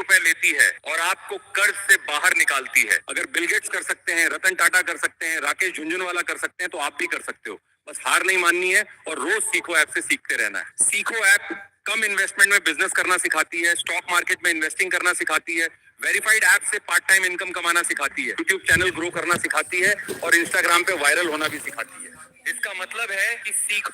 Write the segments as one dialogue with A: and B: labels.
A: रुपए लेती है और आपको कर्ज से बाहर निकालती है। अगर बिल गेट्स कर सकते हैं, रतन टाटा कर सकते हैं, राकेश झुनझुनवाला कर सकते हैं, तो आप भी कर सकते हो। बस हार नहीं माननी है और रोज सीखो ऐप से सीखते रहना है। सीखो ऐप कम इन्वेस्टमेंट में बिजनेस करना सिखाती है, स्टॉक मार्केट में इन्वेस्टिंग करना सिखाती है, वेरीफाइड ऐप से पार्ट टाइम इनकम कमाना सिखाती है, यूट्यूब चैनल ग्रो करना सिखाती है और इंस्टाग्राम पे वायरल होना भी सिखाती है। इसका मतलब है कि सीख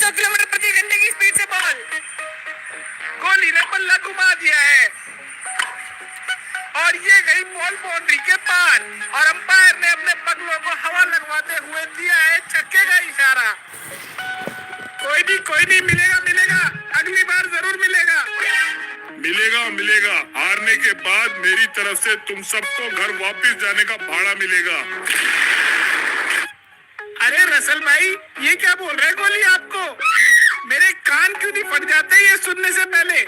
B: 200 किलोमीटर प्रति घंटे की स्पीड से बॉल। गोली ने बल्ला घुमा दिया है और ये गई बॉल बाउंड्री के पार और अंपायर ने अपने बगलों को हवा लगवाते हुए दिया है छक्के का इशारा। कोई नहीं, मिलेगा मिलेगा, अगली बार जरूर मिलेगा।
C: मिलेगा मिलेगा, हारने के बाद मेरी तरफ से तुम सबको घर वापस जाने का भाड़ा मिलेगा।
B: अरे रसल भाई, ये क्या बोल रहे कोहली आपको? मेरे कान क्यों नहीं फट जाते ये सुनने से पहले?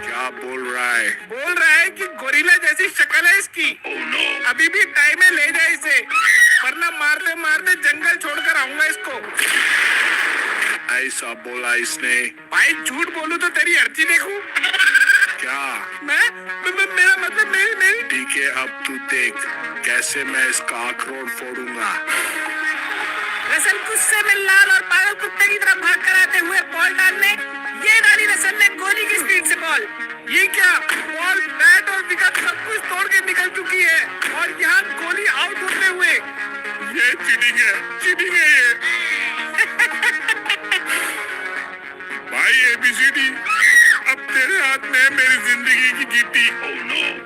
C: क्या बोल रहा है?
B: बोल रहा है कि गोरिल्ला जैसी शक्ल है इसकी। अभी भी टाइम है, ले जाए इसे, वरना मारते मारते जंगल छोड़कर आऊंगा इसको।
C: ऐसा बोला इसने?
B: भाई झूठ बोलूं तो तेरी अर्जी देखूं?
C: क्या?
B: मेरा मतलब मेरी
C: ठीक है, अब तू देख कैसे मैं इसका अखरोट फोड़ूंगा।
B: रसल गुस्से में लाल और पागल कुत्ते की तरह भाग कर आते हुए बॉल डालने, ये डाली रसल ने गोली की स्पीड से बॉल। ये क्या, बॉल बैट और विकेट सब कुछ तोड़ के निकल चुकी है और यहाँ गोली आउट होते हुए।
C: ये चीटिंग है ये। भाई एबीसीडी, अब तेरे हाथ में है मेरी जिंदगी की गीटी।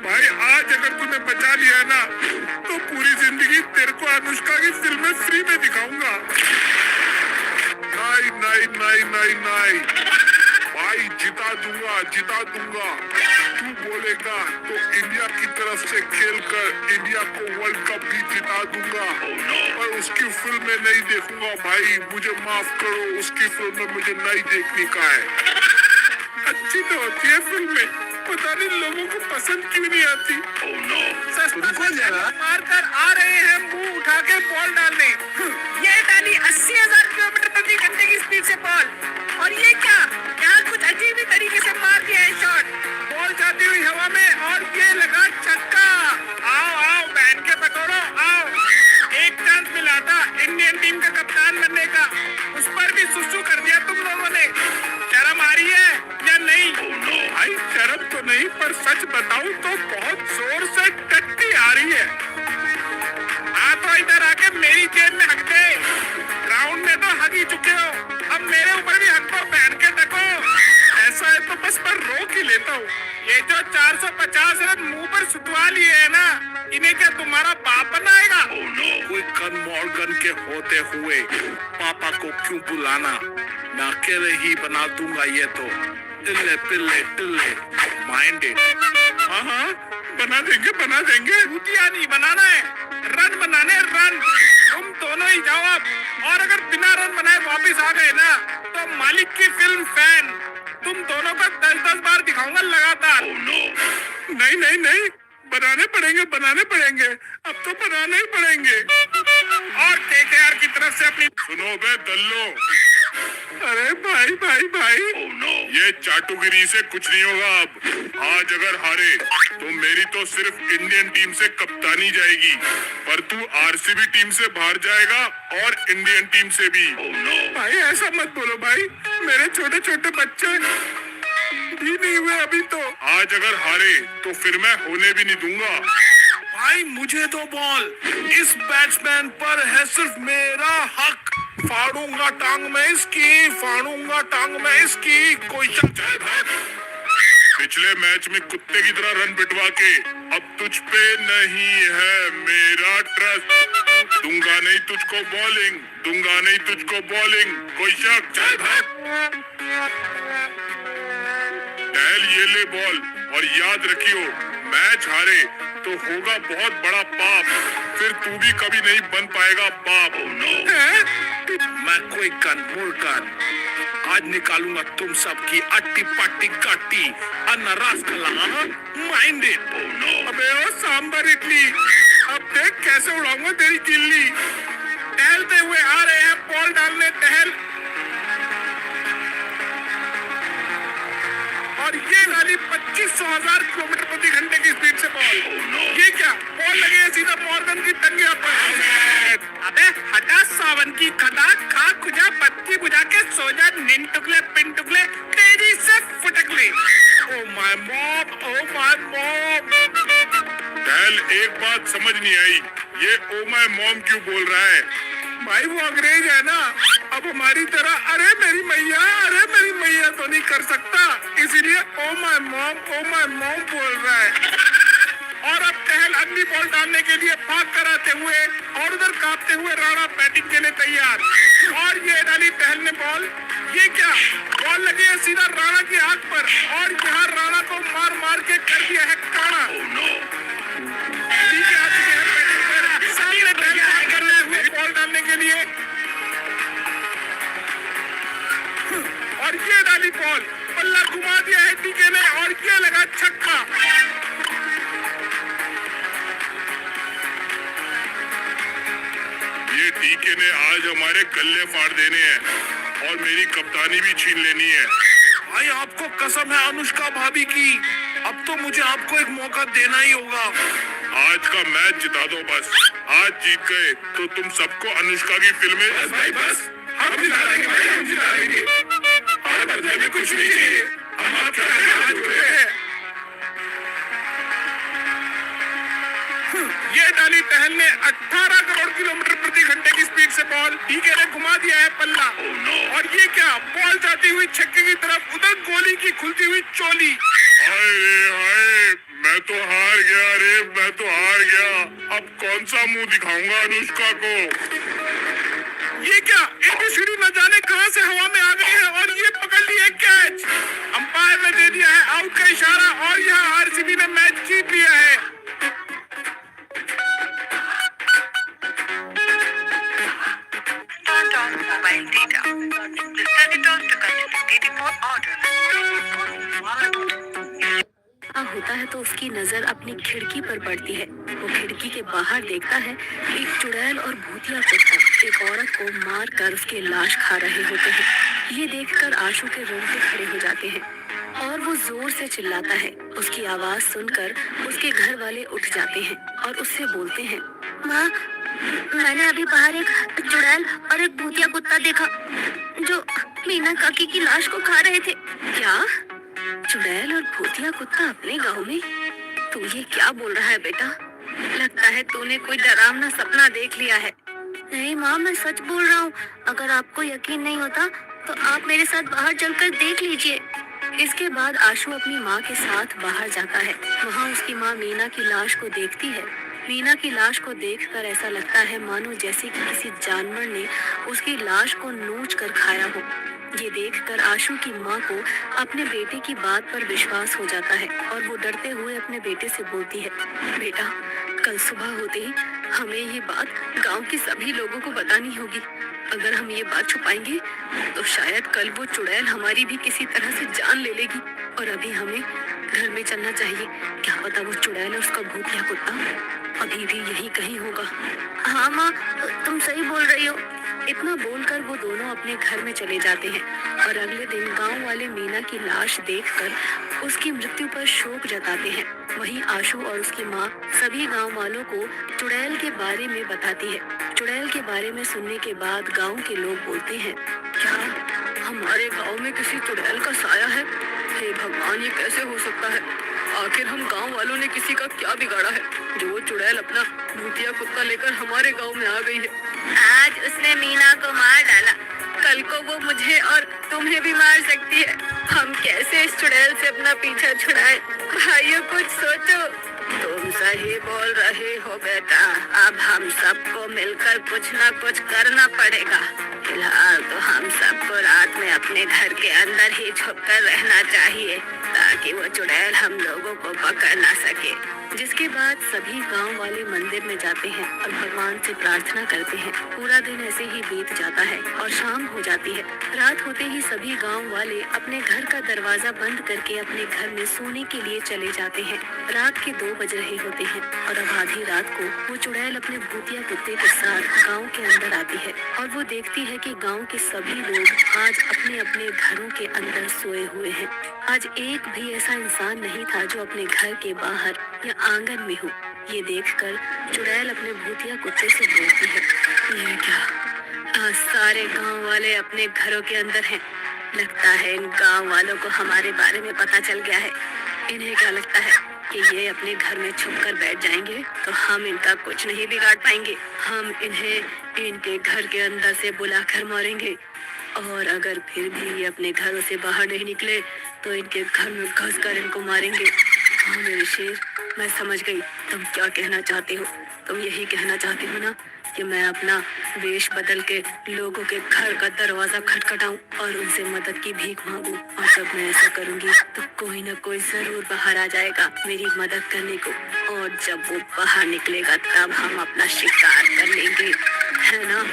C: भाई आज अगर तूने बचा लिया ना तो पूरी जिंदगी तेरे को अनुष्का की फिल्में फ्री में दिखाऊंगा। नहीं भाई, जिता दूंगा। तू बोलेगा तो इंडिया की तरफ से खेलकर इंडिया को वर्ल्ड कप भी जिता दूंगा। और उसकी फिल्में नहीं देखूंगा भाई, मुझे माफ करो, उसकी फिल्में मुझे नहीं देखने का है। अच्छी तो होती है फिल्में, पता नहीं लोगों को पसंद क्यों नहीं आती। मारकर आ रहे हैं मुंह उठा के बॉल डालने। ये डाली 80,000 किलोमीटर प्रति घंटे की स्पीड से बॉल और ये क्या, यहाँ कुछ अजीब ही तरीके से मार दिया है शॉट। बॉल जाती हुई हवा में और ये लगा छक्का। आओ बहन के पटोरो आओ, एक चांस मिला था इंडियन टीम का कप्तान बनने का, उस पर भी सुसु कर दिया तुम लोगों ने। शर्म आ रही है या नहीं? भाई शर्म तो नहीं, पर सच बताऊं तो बहुत जोर से टट्टी आ रही है। तो इधर आके मेरी जेब में हक दे, ग्राउंड में तो हक ही चुके हो, अब मेरे ऊपर भी हक दो, पहन के तको। ऐसा है तो बस पर रोक ही लेता हूँ। ये जो 450 रन मुंह पर सुतवा लिए है ना, इन्हें क्या तुम्हारा बाप बनाएगा? कोई गन मॉर्गन के होते हुए पापा को क्यों बुलाना, मैं अकेले ही बना दूंगा ये तो। इल्ले पिल्ले टिल्ले माइंडेड।
B: हाँ, बना देंगे। भूतिया नहीं बनाना है, रन बनाने रन। तुम दोनों ही जाओ अब, और अगर बिना रन बनाए वापस आ गए ना तो मालिक की फिल्म फैन तुम दोनों को 10-10 बार दिखाऊंगा लगातार। नहीं, बनाने पड़ेंगे, अब तो बनाने ही पड़ेंगे। और केकेआर की तरफ से अपनी
C: सुनो बे दल्लो।
B: अरे भाई
C: ये चाटुगिरी से कुछ नहीं होगा अब। आज अगर हारे तो मेरी तो सिर्फ इंडियन टीम से कप्तानी जाएगी, पर तू आरसीबी टीम से बाहर जाएगा और इंडियन टीम से भी।
B: भाई ऐसा मत बोलो भाई, मेरे छोटे बच्चे भी नहीं हुए अभी तो।
C: आज अगर हारे तो फिर मैं होने भी नहीं दूंगा।
B: भाई मुझे तो बॉल, इस बैट्समैन पर है सिर्फ मेरा हक। फाड़ूंगा टांग में इसकी, कोई शक है?
C: पिछले मैच में कुत्ते की तरह रन पिटवा के अब तुझ पे नहीं है मेरा ट्रस्ट। दूंगा नहीं तुझको बॉलिंग, कोई शक? चल भाग। टहल, ये ले बॉल और याद रखियो, मैच हारे तो होगा बहुत बड़ा पाप, फिर तू भी कभी नहीं बन पाएगा बाप।
B: मैं कोई मुर्गन आज निकालूंगा तुम सबकी अट्टी पट्टी कट्टी माइंडेड। अबे ओ सांबर इडली, अब देख कैसे उड़ाऊंगा तेरी किल्ली। टहलते हुए आ रहे हैं बॉल डालने, टहल, और ये डाली 25,000 किलोमीटर प्रति घंटे की स्पीड से बॉल। ये क्या, बॉल लगी है सीधा मॉर्गन की टंगिया पर। अबे हटा सावन की खदा, खा खुजा बत्ती बुझा के सो जा, निन टुकले पिन टुकले तेजी से फुटक ले। Oh my mom.
C: टहल, एक बात समझ नहीं आई, ये ओ माय मॉम क्यों बोल रहा है?
B: भाई वो अंग्रेज है ना, अब हमारी तरह अरे मेरी मैया तो नहीं कर सकता, इसीलिए ओ माय मॉम बोल रहा है। और अब टहल अगली बॉल डालने के लिए भाग कर आते हुए और उधर कांपते हुए राणा बैटिंग के लिए तैयार। और ये डाली टहल ने बॉल, ये क्या बॉल लगी है सीधा राणा की आंख पर और यहाँ राणा को मार मार के कर दिया है काना। नीचे आ चुके हैं बैटिंग पर, सामने टहल भाग कर रहे हुए बॉल डालने के लिए और ये डाली बॉल, पल्ला घुमा दिया है टीके ने और ये लगा छक्का। ये टीके ने आज हमारे गल्ले फाड़ देने हैं और मेरी कप्तानी भी छीन लेनी है। भाई आपको कसम है अनुष्का भाभी की, अब तो मुझे आपको एक मौका देना ही होगा। आज का मैच जिता दो बस, आज जीत गए तो तुम सबको अनुष्का की फिल्में बस भाई बस, हम जिता देंगे भाई, हम जिता देंगे और बदले में कुछ नहीं चाहिए, हम आपके आगे हाथ जोड़े हैं। ये डाली टहल ने 18 करोड़ किलोमीटर प्रति घंटे की स्पीड से बॉल, टीके ने घुमा दिया है पल्ला और ये क्या बॉल जाती हुई छक्के की तरफ, उधर गोली की खुलती हुई चोली। हाय रे हाय, मैं तो हार गया रे, मैं तो हार गया। अब कौन सा मुंह दिखाऊंगा अनुष्का को। ये क्या एबीसीडी न जाने कहां से हवा में आ गई है और ये पकड़ ली है कैच। अंपायर ने दे दिया है आउट का इशारा और यहाँ आरसीबी ने मैच जीत लिया है।
D: Turned on mobile data. Turn it on to continue getting more orders.
E: होता है तो उसकी नजर अपनी खिड़की पर पड़ती है। वो खिड़की के बाहर देखता है एक चुड़ैल और भूतिया कुत्ता एक औरत को मार कर उसकी लाश खा रहे होते हैं। ये देखकर आशु के रोंगटे खड़े हो जाते हैं और वो जोर से चिल्लाता है। उसकी आवाज सुनकर उसके घर वाले उठ जाते हैं और उससे बोलते हैं, माँ, मैंने अभी बाहर एक चुड़ैल और एक भूतिया कुत्ता देखा जो मीना काकी की लाश को खा रहे थे। क्या? चुड़ैल और भूतिया कुत्ता अपने गांव में? तू ये क्या बोल रहा है बेटा? लगता है तूने कोई डरावना सपना देख लिया है। नहीं माँ, मैं सच बोल रहा हूँ। अगर आपको यकीन नहीं होता तो आप मेरे साथ बाहर चलकर देख लीजिए। इसके बाद आशु अपनी माँ के साथ बाहर जाता है। वहाँ उसकी माँ मीना की लाश को देखती है। मीना की लाश को देखकर ऐसा लगता है मानो जैसे कि किसी जानवर ने उसकी लाश को नोच कर खाया हो। ये देखकर आशु की माँ को अपने बेटे की बात पर विश्वास हो जाता है और वो डरते हुए अपने बेटे से बोलती है, बेटा, कल सुबह होते ही हमें ये बात गांव के सभी लोगों को बतानी होगी। अगर हम ये बात छुपाएंगे तो शायद कल वो चुड़ैल हमारी भी किसी तरह से जान ले लेगी और अभी हमें घर में चलना चाहिए। क्या पता वो चुड़ैल और उसका भूतिया कुत्ता अभी भी यही कहीं होगा। हाँ माँ, तुम सही बोल रही हो। इतना बोलकर वो दोनों अपने घर में चले जाते हैं और अगले दिन गांव वाले मीना की लाश देखकर उसकी मृत्यु पर शोक जताते हैं। वहीं आशु और उसकी माँ सभी गांव वालों को चुड़ैल के बारे में बताती है। चुड़ैल के बारे में सुनने के बाद गांव के लोग बोलते हैं, क्या हमारे गांव में किसी चुड़ैल का साया है? हे भगवान, ये कैसे हो सकता है? आखिर हम गांव वालों ने किसी का क्या बिगाड़ा है जो वो चुड़ैल अपना भूतिया कुत्ता लेकर हमारे गांव में आ गई है? आज उसने मीना को मार डाला, कल को वो मुझे और तुम्हें भी मार सकती है। हम कैसे इस चुड़ैल से अपना पीछा छुड़ाएं? भाइयों, कुछ सोचो। तुम सही बोल रहे हो बेटा, अब हम सबको मिलकर कुछ ना कुछ करना पड़ेगा। फिलहाल तो हम सबको रात में अपने घर के अंदर ही छुपकर रहना चाहिए ताकि वो चुड़ैल हम लोगों को पकड़ ना सके। जिसके बाद सभी गांव वाले मंदिर में जाते हैं और भगवान से प्रार्थना करते हैं। पूरा दिन ऐसे ही बीत जाता है और शाम हो जाती है। रात होते ही सभी गांव वाले अपने घर का दरवाजा बंद करके अपने घर में सोने के लिए चले जाते हैं। रात के 2 बज रहे होते हैं और अब आधी रात को वो चुड़ैल अपने भूतिया कुत्ते के साथ गाँव के अंदर आती है और वो देखती है कि गाँव के सभी लोग आज अपने अपने घरों के अंदर सोए हुए हैं। आज एक भी ऐसा इंसान नहीं था जो अपने घर के बाहर या आंगन में हो। ये देखकर चुड़ैल अपने भूतिया कुत्ते से बोलती है, ये क्या, आज सारे गांव वाले अपने घरों के अंदर हैं। लगता है इन गांव वालों को हमारे बारे में पता चल गया है। इन्हें क्या लगता है कि ये अपने घर में छुप कर बैठ जाएंगे तो हम इनका कुछ नहीं बिगाड़ पाएंगे। हम इन्हें इनके घर के अंदर से बुलाकर मारेंगे और अगर फिर भी ये अपने घरों से बाहर नहीं निकले तो इनके घर में घुस कर इनको मारेंगे। हाँ मेरे शेर, मैं समझ गई तुम क्या कहना चाहते हो। तुम यही कहना चाहते हो ना कि मैं अपना वेश बदल के लोगों के घर का दरवाजा खटखटाऊं और उनसे मदद की भीख मांगूं। और जब मैं ऐसा करूंगी तो कोई ना कोई जरूर बाहर आ जाएगा मेरी मदद करने को, और जब वो बाहर निकलेगा तब हम अपना शिकार कर लेंगे, है ना।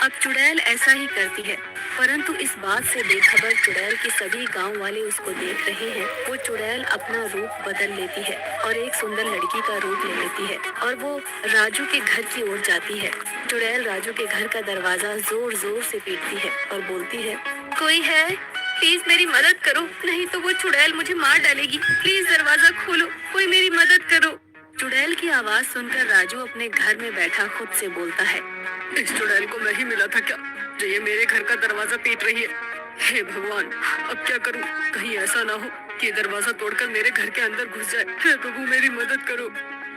E: अब चुड़ैल ऐसा ही करती है, परंतु इस बात से बेखबर चुड़ैल के सभी गांव वाले उसको देख रहे हैं। वो चुड़ैल अपना रूप बदल लेती है और एक सुंदर लड़की का रूप ले लेती है और वो राजू के घर की ओर जाती है। चुड़ैल राजू के घर का दरवाजा जोर जोर से पीटती है और बोलती है, कोई है? प्लीज मेरी मदद करो, नहीं तो वो चुड़ैल मुझे मार डालेगी। प्लीज दरवाजा खोलो, कोई मेरी मदद करो। चुड़ैल की आवाज सुनकर राजू अपने घर में बैठा खुद से बोलता है, इस चुड़ैल को मैं ही मिला था क्या जो ये मेरे घर का दरवाजा पीट रही है। हे भगवान, अब क्या करूं? कहीं ऐसा ना हो कि दरवाजा तोड़कर मेरे घर के अंदर घुस जाए। हे प्रभु, मेरी मदद करो।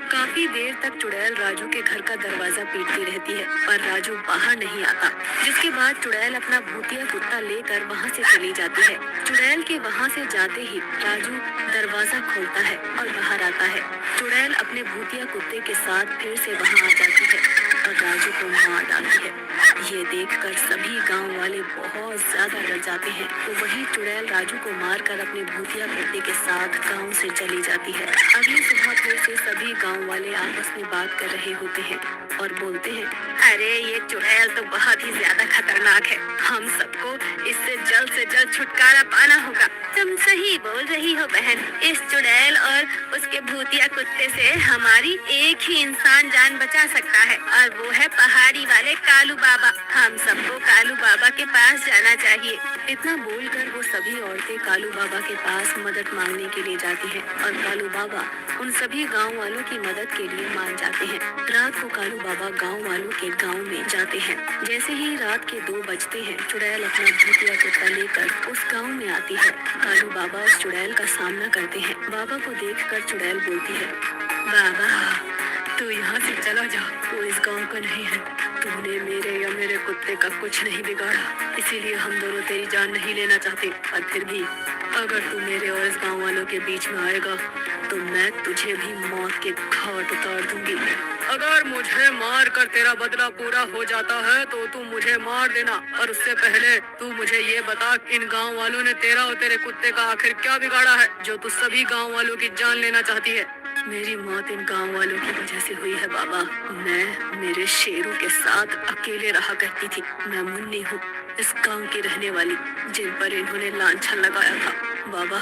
E: काफी देर तक चुड़ैल राजू के घर का दरवाजा पीटती रहती है पर राजू बाहर नहीं आता, जिसके बाद चुड़ैल अपना भूतिया कुत्ता लेकर वहाँ से चली जाती है। चुड़ैल के वहाँ से जाते ही राजू दरवाजा खोलता है और बाहर आता है। चुड़ैल अपने भूतिया कुत्ते के साथ फिर से वहाँ आ जाती है और राजू को मार डालती है। ये देखकर सभी गांव वाले बहुत ज्यादा डर जाते हैं। तो वही चुड़ैल राजू को मारकर अपने भूतिया कुत्ते के साथ गांव से चली जाती है। अगली सुबह फिर से सभी गांव वाले आपस में बात कर रहे होते हैं और बोलते हैं, अरे ये चुड़ैल तो बहुत ही ज्यादा खतरनाक है, हम सबको इससे जल्द से जल्द छुटकारा पाना होगा। तुम सही बोल रही हो बहन, इस चुड़ैल और उसके भूतिया कुत्ते से हमारी एक ही इंसान जान बचा सकता है और वो है पहाड़ी वाले कालू बाबा। हम सबको कालू बाबा के पास जाना चाहिए। इतना बोलकर वो सभी औरतें कालू बाबा के पास मदद मांगने के लिए जाती हैं और कालू बाबा उन सभी गांव वालों की मदद के लिए मान जाते हैं। रात को कालू बाबा गांव वालों के गांव में जाते हैं। जैसे ही रात के 2 बजते हैं, चुड़ैल अपना भूतिया कुत्ता लेकर उस गांव में आती है। कालू बाबा उस चुड़ैल का सामना करते हैं। बाबा को देखकर चुड़ैल बोलती है, बाबा तू यहाँ से चला जा, तू इस गांव का नहीं है। तूने मेरे या मेरे कुत्ते का कुछ नहीं बिगाड़ा, इसीलिए हम दोनों तेरी जान नहीं लेना चाहते। और फिर भी अगर तू मेरे और इस गांव वालों के बीच में आएगा तो मैं तुझे भी मौत के घाट उतार दूंगी। अगर मुझे मार कर तेरा बदला पूरा हो जाता है तो तू मुझे मार देना, और उससे पहले तू मुझे ये बता, इन गांव वालों ने तेरा और तेरे कुत्ते का आखिर क्या बिगाड़ा है जो तू सभी गांव वालों की जान लेना चाहती है। मेरी मौत इन गांव वालों की वजह से हुई है बाबा। मैं मेरे शेरों के साथ अकेले रहा करती थी। मैं मुन्नी हूँ, इस गांव की रहने वाली, जिन पर इन्होंने लांछन लगाया था। बाबा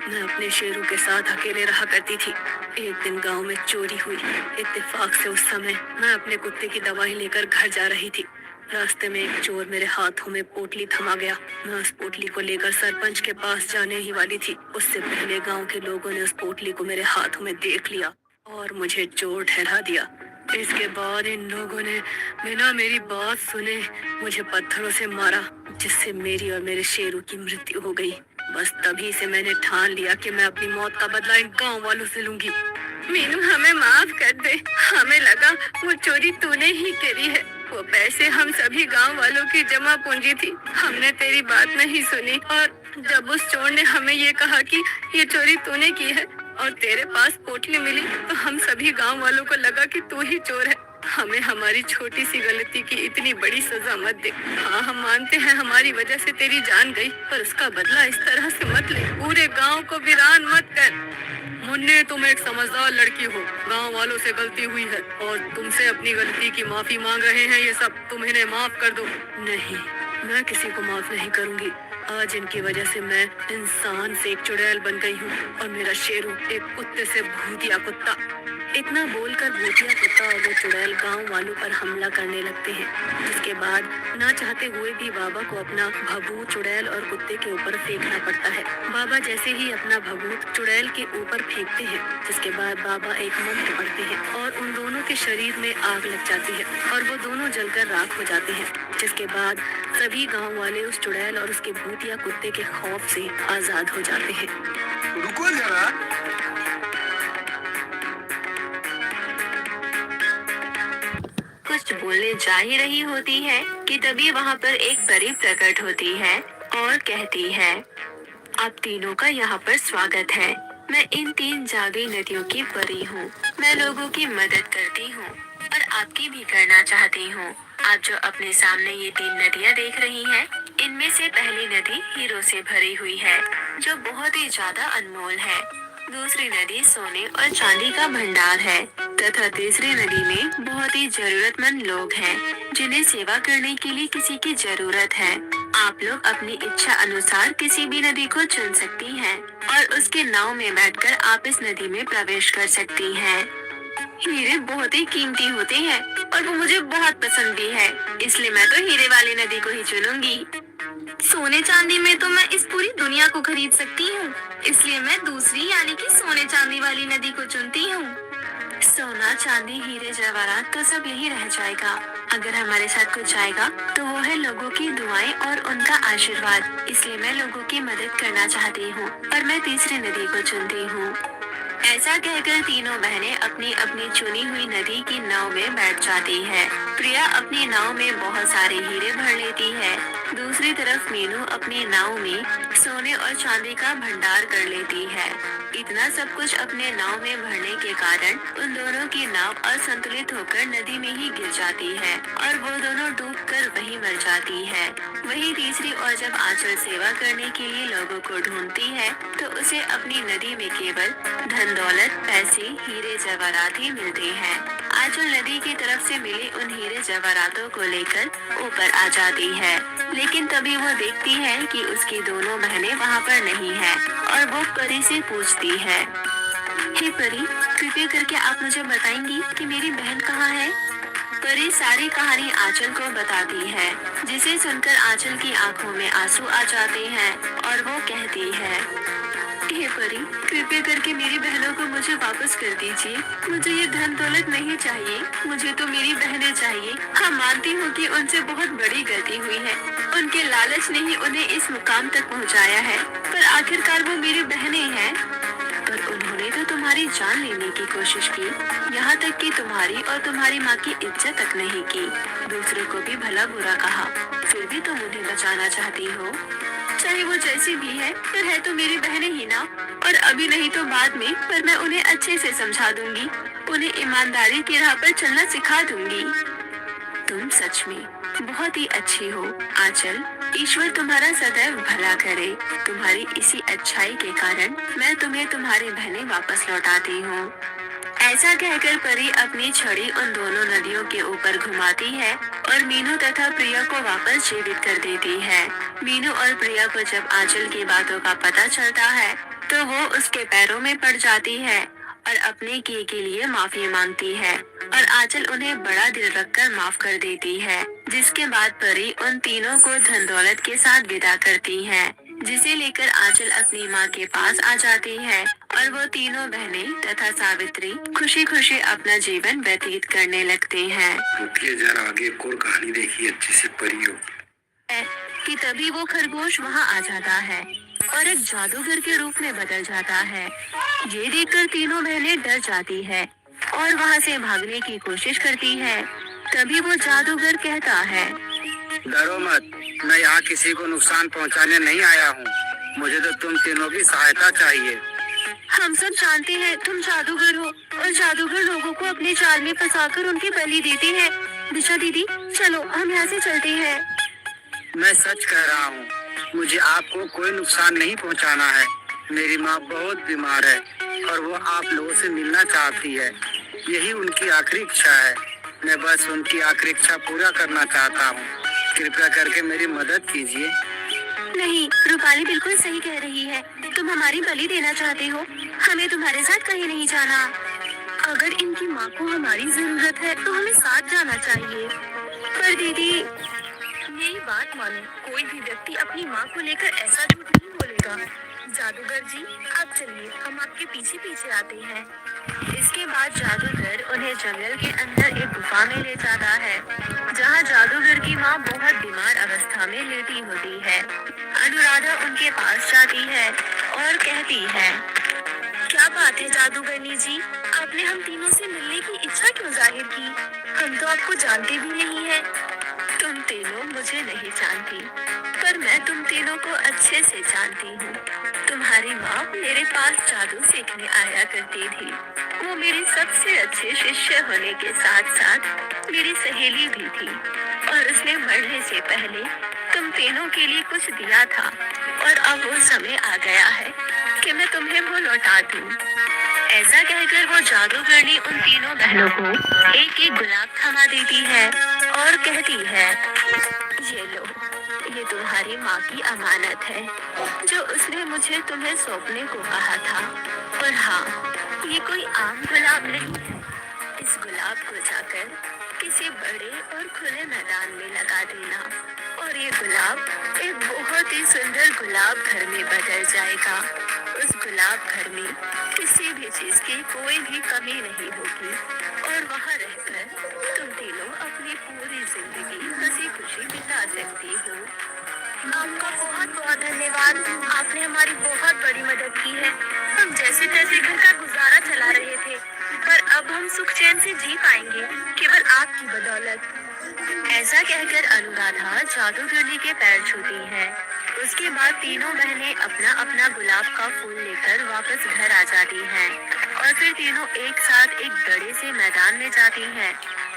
E: मैं अपने शेरों के साथ अकेले रहा करती थी। एक दिन गांव में चोरी हुई। इत्तेफाक से उस समय मैं अपने कुत्ते की दवाई लेकर घर जा रही थी। रास्ते में एक चोर मेरे हाथों में पोटली थमा गया। मैं उस पोटली को लेकर सरपंच के पास जाने ही वाली थी। उससे पहले गांव के लोगों ने उस पोटली को मेरे हाथों में देख लिया और मुझे चोर ठहरा दिया। इसके बाद इन लोगों ने बिना मेरी बात सुने मुझे पत्थरों से मारा, जिससे मेरी और मेरे शेरों की मृत्यु हो गई। बस तभी से मैंने ठान लिया कि मैं अपनी मौत का बदला इन गांव वालों से लूंगी। मीनू हमें माफ कर दे, हमें लगा वो चोरी तूने ही करी है। वो पैसे हम सभी गांव वालों की जमा पूंजी थी। हमने तेरी बात नहीं सुनी और जब उस चोर ने हमें ये कहा कि ये चोरी तूने की है और तेरे पास पोटली मिली तो हम सभी गांव वालों को लगा कि तू ही चोर है। हमें हमारी छोटी सी गलती की इतनी बड़ी सजा मत दे। हाँ हम मानते हैं हमारी वजह से तेरी जान गई, पर उसका बदला इस तरह से मत ले। पूरे गांव को वीरान मत कर। मुन्ने तुम एक समझदार लड़की हो, गांव वालों से गलती हुई है और तुमसे अपनी गलती की माफी मांग रहे हैं। ये सब तुम इन्हें माफ कर दो। नहीं, मैं किसी को माफ नहीं करूंगी। आज इनकी वजह से मैं इंसान से एक चुड़ैल बन गई हूँ और मेरा शेरू एक कुत्ते से भूतिया कुत्ता। इतना बोलकर भूतिया कुत्ता और वो चुड़ैल गांव वालों पर हमला करने लगते हैं, जिसके बाद ना चाहते हुए भी बाबा को अपना भभूत चुड़ैल और कुत्ते के ऊपर फेंकना पड़ता है। बाबा जैसे ही अपना भभूत चुड़ैल के ऊपर फेंकते हैं, जिसके बाद बाबा एक मंत्र पढ़ते हैं और उन दोनों के शरीर में आग लग जाती है और वो दोनों जलकर राख हो जाते हैं। जिसके बाद सभी गाँव वाले उस चुड़ैल और उसके भूतिया कुत्ते के खौफ से आजाद हो जाते हैं।
B: रुको जरा,
E: बोलने जा ही रही होती है कि तभी वहाँ पर एक परी प्रकट होती है और कहती है, आप तीनों का यहाँ पर स्वागत है। मैं इन 3 जागी नदियों की परी हूँ। मैं लोगों की मदद करती हूँ और आपकी भी करना चाहती हूँ। आप जो अपने सामने ये 3 नदियाँ देख रही हैं, इनमें से पहली नदी हीरो से भरी हुई है, जो बहुत ही ज्यादा अनमोल है। दूसरी नदी सोने और चांदी का भंडार है तथा तीसरी नदी में बहुत ही जरूरतमंद लोग हैं, जिन्हें सेवा करने के लिए किसी की जरूरत है। आप लोग अपनी इच्छा अनुसार किसी भी नदी को चुन सकती हैं और उसके नाव में बैठकर आप इस नदी में प्रवेश कर सकती हैं। हीरे बहुत ही कीमती होते हैं और वो मुझे बहुत पसंद भी है, इसलिए मैं तो हीरे वाली नदी को ही चुनूंगी। सोने चांदी में तो मैं इस पूरी दुनिया को खरीद सकती हूँ, इसलिए मैं दूसरी यानी कि सोने चांदी वाली नदी को चुनती हूँ। सोना चांदी हीरे जवाहरात तो सब यही रह जाएगा। अगर हमारे साथ कुछ आएगा तो वो है लोगों की दुआएं और उनका आशीर्वाद। इसलिए मैं लोगों की मदद करना चाहती हूँ और मैं तीसरी नदी को चुनती हूँ। ऐसा कहकर तीनों बहनें अपनी अपनी चुनी हुई नदी की नाव में बैठ जाती है। प्रिया अपनी नाव में बहुत सारे हीरे भर लेती है। दूसरी तरफ मीनू अपनी नाव में सोने और चांदी का भंडार कर लेती है। इतना सब कुछ अपने नाव में भरने के कारण उन दोनों की नाव असंतुलित होकर नदी में ही गिर जाती है और वो दोनों डूबकर वहीं मर जाती है। वहीं तीसरी ओर जब आंचल सेवा करने के लिए लोगों को ढूंढती है तो उसे अपनी नदी में केवल धन दौलत, पैसे, हीरे जवाहरात ही मिलते हैं। आंचल नदी की तरफ से मिले उन हीरे जवाहरातों को लेकर ऊपर आ जाती है, लेकिन तभी वो देखती है कि उसकी दोनों बहनें वहाँ पर नहीं है और वो परी से पूछती है, हे परी, कृपया करके आप मुझे बताएंगी कि मेरी बहन कहाँ है? परी सारी कहानी आंचल को बताती है, जिसे सुनकर आंचल की आंखों में आंसू आ जाते हैं और वो कहती है, हे परी, कृपया करके मेरी बहनों को मुझे वापस कर दीजिए। मुझे ये धन दौलत नहीं चाहिए, मुझे तो मेरी बहनें चाहिए। हाँ, मानती हूँ कि उनसे बहुत बड़ी गलती हुई है, उनके लालच ने ही उन्हें इस मुकाम तक पहुँचाया है, पर आखिरकार वो मेरी बहनें हैं। पर उन्होंने तो तुम्हारी जान लेने की कोशिश की, यहाँ तक कि तुम्हारी और तुम्हारी माँ की इज्जत तक नहीं की, दूसरों को भी भला बुरा कहा, फिर भी तुम उन्हें बचाना चाहती हो। चाहे वो जैसी भी है, पर है तो मेरी बहनें ही ना, और अभी नहीं तो बाद में, पर मैं उन्हें अच्छे से समझा दूंगी, उन्हें ईमानदारी की राह पर चलना सिखा दूंगी। तुम सच में बहुत ही अच्छी हो आंचल, ईश्वर तुम्हारा सदैव भला करे। तुम्हारी इसी अच्छाई के कारण मैं तुम्हें तुम्हारी बहनें वापस लौटाती हूँ। ऐसा कहकर परी अपनी छड़ी उन दोनों नदियों के ऊपर घुमाती है और मीनू तथा प्रिया को वापस जीवित कर देती है। मीनू और प्रिया को जब आंचल की बातों का पता चलता है तो वो उसके पैरों में पड़ जाती है और अपने किए के लिए माफी मांगती है और आंचल उन्हें बड़ा दिल रखकर माफ कर देती है। जिसके बाद परी उन तीनों को धन दौलत के साथ विदा करती है, जिसे लेकर आंचल अपनी माँ के पास आ जाती है और वो तीनों बहनें तथा सावित्री खुशी खुशी अपना जीवन व्यतीत करने लगते हैं।
F: रुकिए जरा, आगे एक और कहानी देखिए अच्छी सी परियों
E: कि तभी वो खरगोश वहाँ आ जाता है और एक जादूगर के रूप में बदल जाता है। ये देखकर तीनों बहनें डर जाती है और वहाँ से भागने की कोशिश करती है। तभी वो जादूगर कहता है,
F: डरो मत, मैं यहाँ किसी को नुकसान पहुँचाने नहीं आया हूँ, मुझे तो तुम तीनों की सहायता चाहिए।
E: हम सब जानते हैं तुम जादूगर हो और जादूगर लोगों को अपने जाल में फंसाकर उनकी बलि देते हैं। दिशा दीदी, चलो हम यहाँ से चलते हैं।
F: मैं सच कह रहा हूँ, मुझे आपको कोई नुकसान नहीं पहुँचाना है। मेरी माँ बहुत बीमार है और वो आप लोगों से मिलना चाहती है, यही उनकी आखिरी इच्छा है। मैं बस उनकी आखिरी इच्छा पूरा करना चाहता हूँ, कृपया करके मेरी मदद कीजिए।
E: नहीं, रूपाली बिल्कुल सही कह रही है, तुम हमारी बलि देना चाहते हो, हमें तुम्हारे साथ कहीं नहीं जाना। अगर इनकी माँ को हमारी जरूरत है तो हमें साथ जाना चाहिए। पर दीदी, मेरी बात मानो, कोई भी व्यक्ति अपनी माँ को लेकर ऐसा झूठ नहीं बोलेगा। जादूगर जी, आप चलिए, हम आपके पीछे पीछे आते हैं। इसके बाद जादूगर उन्हें जंगल के अंदर एक गुफा में ले जाता है, जहाँ जादूगर की माँ बहुत बीमार अवस्था में लेटी होती है। अनुराधा उनके पास जाती है और कहती है, क्या बात है जादूगरनी जी, आप आपने हम तीनों से मिलने की इच्छा क्यों जाहिर की? हम तो आपको जानते भी नहीं हैं। तुम तीनों मुझे नहीं जानती, पर मैं तुम तीनों को अच्छे से जानती हूँ। तुम्हारी माँ मेरे पास जादू सीखने आया करती थी। वो मेरी सबसे अच्छे शिष्य होने के साथ साथ मेरी सहेली भी थी, और उसने मरने से पहले तुम तीनों के लिए कुछ दिया था, और अब वो समय आ गया है कि मैं तुम्हें वो लौटा दूँ। ऐसा कहकर वो जादूगरनी उन तीनों बहनों को एक एक गुलाब थमा देती है और कहती है, ये लो, ये तुम्हारी माँ की अमानत है जो उसने मुझे तुम्हें सौंपने को कहा था। और हाँ, ये कोई आम गुलाब नहीं है। इस गुलाब को जाकर किसी बड़े और खुले मैदान में लगा देना, और ये गुलाब एक बहुत ही सुंदर गुलाब घर में बदल जाएगा। उस गुलाब घर में किसी भी चीज की कोई भी कमी नहीं होगी, और वहाँ रहकर तुम तीनों अपनी पूरी जिंदगी हंसी खुशी बिता सकती हो। आपका बहुत बहुत धन्यवाद। आपने हमारी बहुत बड़ी मदद की है। हम जैसे तैसे घर का गुजारा चला रहे थे, पर अब हम सुख चैन से जी पाएंगे केवल आपकी बदौलत। ऐसा कहकर अनुराधा जादूगरनी के पैर छूती है। उसके बाद तीनों बहनें अपना अपना गुलाब का फूल लेकर वापस घर आ जाती हैं, और फिर तीनों एक साथ एक बड़े से मैदान में जाती हैं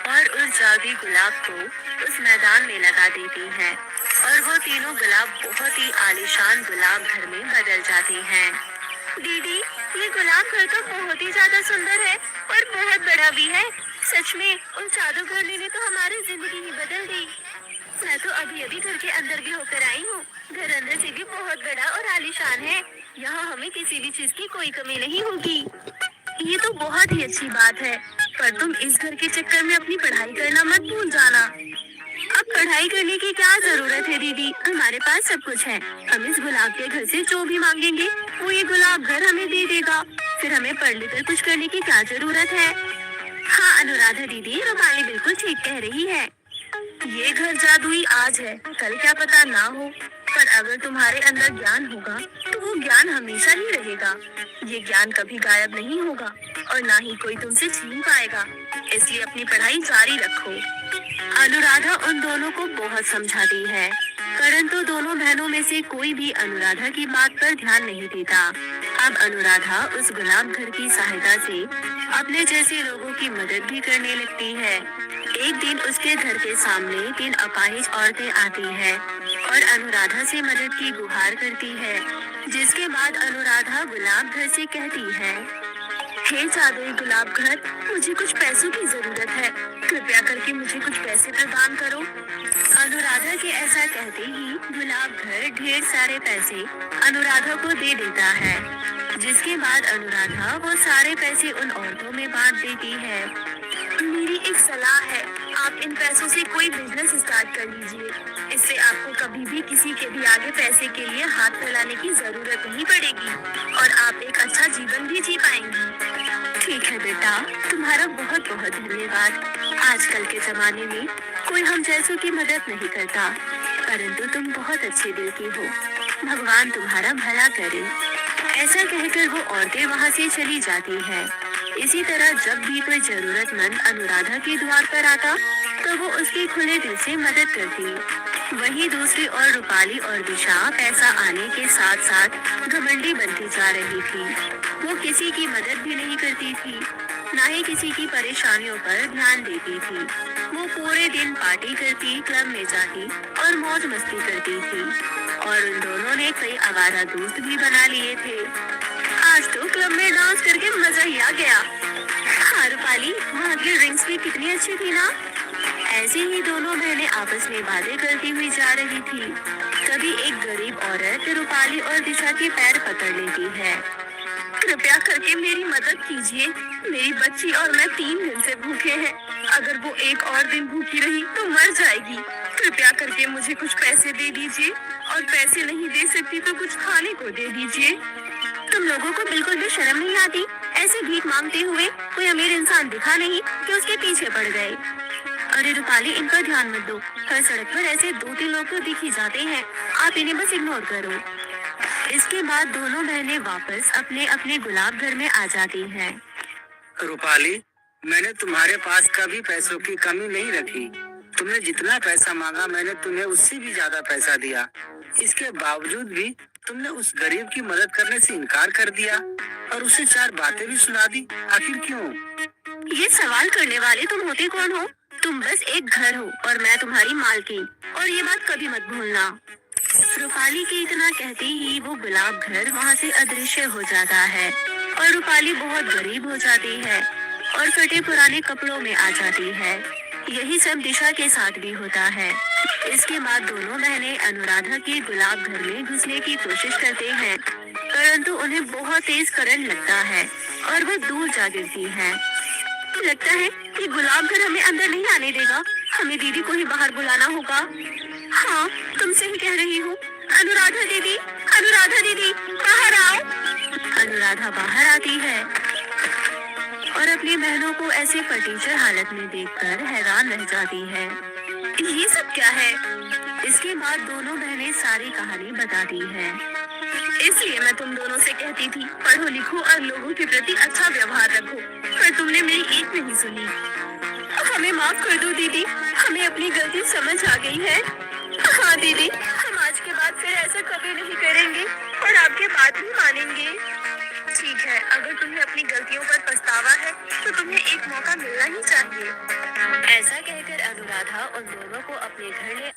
E: और उस जादुई गुलाब को उस मैदान में लगा देती हैं, और वो तीनों गुलाब बहुत ही आलीशान गुलाब घर में बदल जाते हैं। दीदी, ये गुलाब घर तो बहुत ही ज्यादा सुंदर है और बहुत बड़ा भी है। सच में उस जादूगरनी ने तो हमारी जिंदगी ही बदल दी। मैं तो अभी अभी घर के अंदर भी होकर आई हूँ। घर अंदर से भी बहुत बड़ा और आलीशान है। यहाँ हमें किसी भी चीज की कोई कमी नहीं होगी। ये तो बहुत ही अच्छी बात है, पर तुम इस घर के चक्कर में अपनी पढ़ाई करना मत भूल जाना। अब पढ़ाई करने की क्या जरूरत है दीदी, हमारे पास सब कुछ है। हम इस गुलाब के घर से जो भी मांगेंगे वो ये गुलाब घर हमें दे देगा। फिर हमें पढ़ लिखकर कुछ करने की क्या जरूरत है। हाँ अनुराधा दीदी, रूपाली बिल्कुल ठीक कह रही है। ये घर जादुई आज है, कल क्या पता ना हो, पर अगर तुम्हारे अंदर ज्ञान होगा तो वो ज्ञान हमेशा ही रहेगा। ये ज्ञान कभी गायब नहीं होगा और ना ही कोई तुमसे छीन पाएगा। इसलिए अपनी पढ़ाई जारी रखो। अनुराधा उन दोनों को बहुत समझाती है, परंतु दोनों बहनों में से कोई भी अनुराधा की बात पर ध्यान नहीं देता। अब अनुराधा उस गुलाब घर की सहायता से अपने जैसे लोगों की मदद भी करने लगती है। एक दिन उसके घर के सामने 3 अपाहिज औरतें आती हैं और अनुराधा से मदद की गुहार करती है, जिसके बाद अनुराधा गुलाब घर से कहती है, हे जादुई गुलाब घर, मुझे कुछ पैसों की जरूरत है। कृपया करके मुझे कुछ पैसे प्रदान करो। अनुराधा के ऐसा कहते ही गुलाब घर ढेर सारे पैसे अनुराधा को दे देता है, जिसके बाद अनुराधा वो सारे पैसे उन औरतों में बांट देती है। मेरी एक सलाह है, आप इन पैसों से कोई बिजनेस स्टार्ट कर लीजिए। इससे आपको कभी भी किसी के भी आगे पैसे के लिए हाथ फैलाने की जरूरत नहीं पड़ेगी और आप एक अच्छा जीवन भी जी पाएंगी। ठीक है बेटा, तुम्हारा बहुत बहुत धन्यवाद। आजकल के जमाने में कोई हम जैसों की मदद नहीं करता, परंतु तुम बहुत अच्छे दिल की हो। भगवान तुम्हारा भला करे। ऐसा कहकर वो औरतें वहाँ से चली जाती हैं। इसी तरह जब भी कोई जरूरतमंद अनुराधा के द्वार पर आता तो वो उसकी खुले दिल से मदद करती। वहीं दूसरी ओर रूपाली और दिशा पैसा आने के साथ साथ घमंडी बनती जा रही थी। वो किसी की मदद भी नहीं करती थी, ना ही किसी की परेशानियों पर ध्यान देती थी। वो पूरे दिन पार्टी करती, क्लब में जाती और मौज मस्ती करती थी, और उन दोनों ने कई आवारा दोस्त भी बना लिए थे। आज तो क्लब में डांस करके मजा ही आ गया। हाँ रूपाली, वहाँ की ड्रिंक्स भी कितनी अच्छी थी ना। ऐसे ही दोनों बहनें आपस में बातें करती हुई जा रही थी। तभी एक गरीब औरत रूपाली और दिशा के पैर पकड़ लेती है। कृपया करके मेरी मदद कीजिए, मेरी बच्ची और मैं 3 दिन से भूखे हैं। अगर वो एक और दिन भूखी रही तो मर जाएगी। कृपया करके मुझे कुछ पैसे दे दीजिए, और पैसे नहीं दे सकती तो कुछ खाने को दे दीजिए। तुम लोगों को बिल्कुल भी शर्म नहीं आती? ऐसे भीख मांगते हुए कोई अमीर इंसान दिखा नहीं कि उसके पीछे पड़ गए। अरे रूपाली, इन पर ध्यान मत दो। हर सड़क पर ऐसे 2-3 लोग तो दिख ही जाते हैं, आप इन्हें बस इग्नोर करो। इसके बाद दोनों बहनें वापस अपने अपने गुलाब घर में आ जाती हैं।
F: रूपाली, मैंने तुम्हारे पास कभी पैसों की कमी नहीं रखी। तुमने जितना पैसा मांगा मैंने तुम्हें उससे भी ज्यादा पैसा दिया। इसके बावजूद भी तुमने उस गरीब की मदद करने से इनकार कर दिया और उसे 4 बातें भी सुना दी। आखिर क्यों?
E: ये सवाल करने वाले तुम होते कौन हो? तुम बस एक घर हो और मैं तुम्हारी मालकिन, और ये बात कभी मत भूलना। रूपाली के इतना कहते ही वो गुलाब घर वहाँ से अदृश्य हो जाता है और रूपाली बहुत गरीब हो जाती है और फटे पुराने कपड़ों में आ जाती है। यही सब दिशा के साथ भी होता है। इसके बाद दोनों बहनें अनुराधा के गुलाब घर में घुसने की कोशिश करते हैं, परंतु उन्हें बहुत तेज करंट लगता है और वो दूर जा गिरती है। लगता है कि गुलाब घर हमें अंदर नहीं आने देगा। हमें दीदी को ही बाहर बुलाना होगा। हाँ, तुमसे ही कह रही हूँ। अनुराधा दीदी, बाहर आओ। अनुराधा बाहर आती है और अपनी बहनों को ऐसे फटीचर हालत में देखकर हैरान रह जाती है। ये सब क्या है? इसके बाद दोनों बहनें सारी कहानी बताती है। इसलिए मैं तुम दोनों से कहती थी, पढ़ो लिखो और लोगों के प्रति अच्छा व्यवहार रखो, पर तुमने मेरी एक नहीं सुनी। हमें माफ कर दो दीदी, हमें अपनी गलती समझ आ गई है। हाँ दीदी, हम आज के बाद फिर ऐसा कभी नहीं करेंगे और आपके बात भी मानेंगे। ठीक है, अगर तुम्हें अपनी गलतियों पर पछतावा है तो तुम्हें एक मौका मिलना ही चाहिए। ऐसा कहकर अनुराधा उन दोनों को अपने घर ले